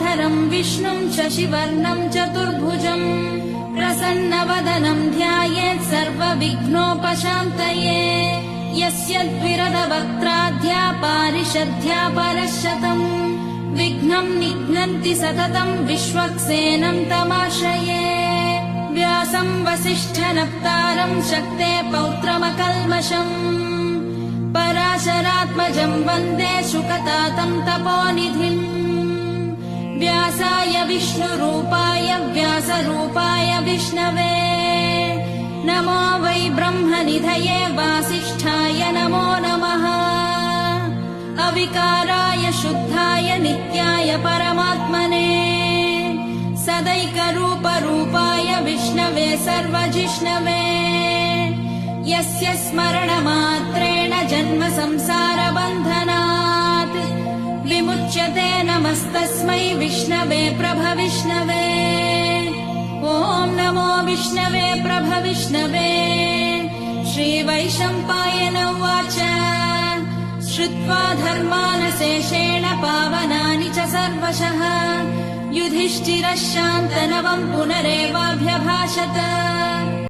शुक्लाम्बरधरम् विष्णुम् शशिवर्णम् चतुर्भुजम् प्रसन्नवदनम् ध्यायेत् सर्वविघ्नोपशान्तये यस्य द्विरदवक्त्राद्या पारिषद्या परशतम् विघ्नम् निघ्नन्ति सततम् विश्वक्सेनम् तमाश्रये व्यासम् वसिष्ठनप्तारम् शक्ते पौत्रमकल्मषम् पराशरात्मजम् वन्दे शुकतातम् तपोनिधिम् व्यासाय विष्णुरूपाय व्यासरूपाय विष्णवे नमो वै ब्रह्मनिधये वासिष्ठाय नमो नमः अविकाराय शुद्धाय नित्याय परमात्मने सदैकरूपरूपाय विष्णवे सर्वजिष्णवे यस्य स्मरणमात्रेण जन्म संसारबन्धनात् विमुच्यते नमस्तस्मै विष्णवे प्रभविष्णवे ॐ नमो विष्णवे प्रभविष्णवे श्रीवैशम्पायन उवाच श्रुत्वा धर्मानशेषेण पावनानि च सर्वशः युधिष्ठिरः शान्तनवम् पुनरेवाभ्यभाषत।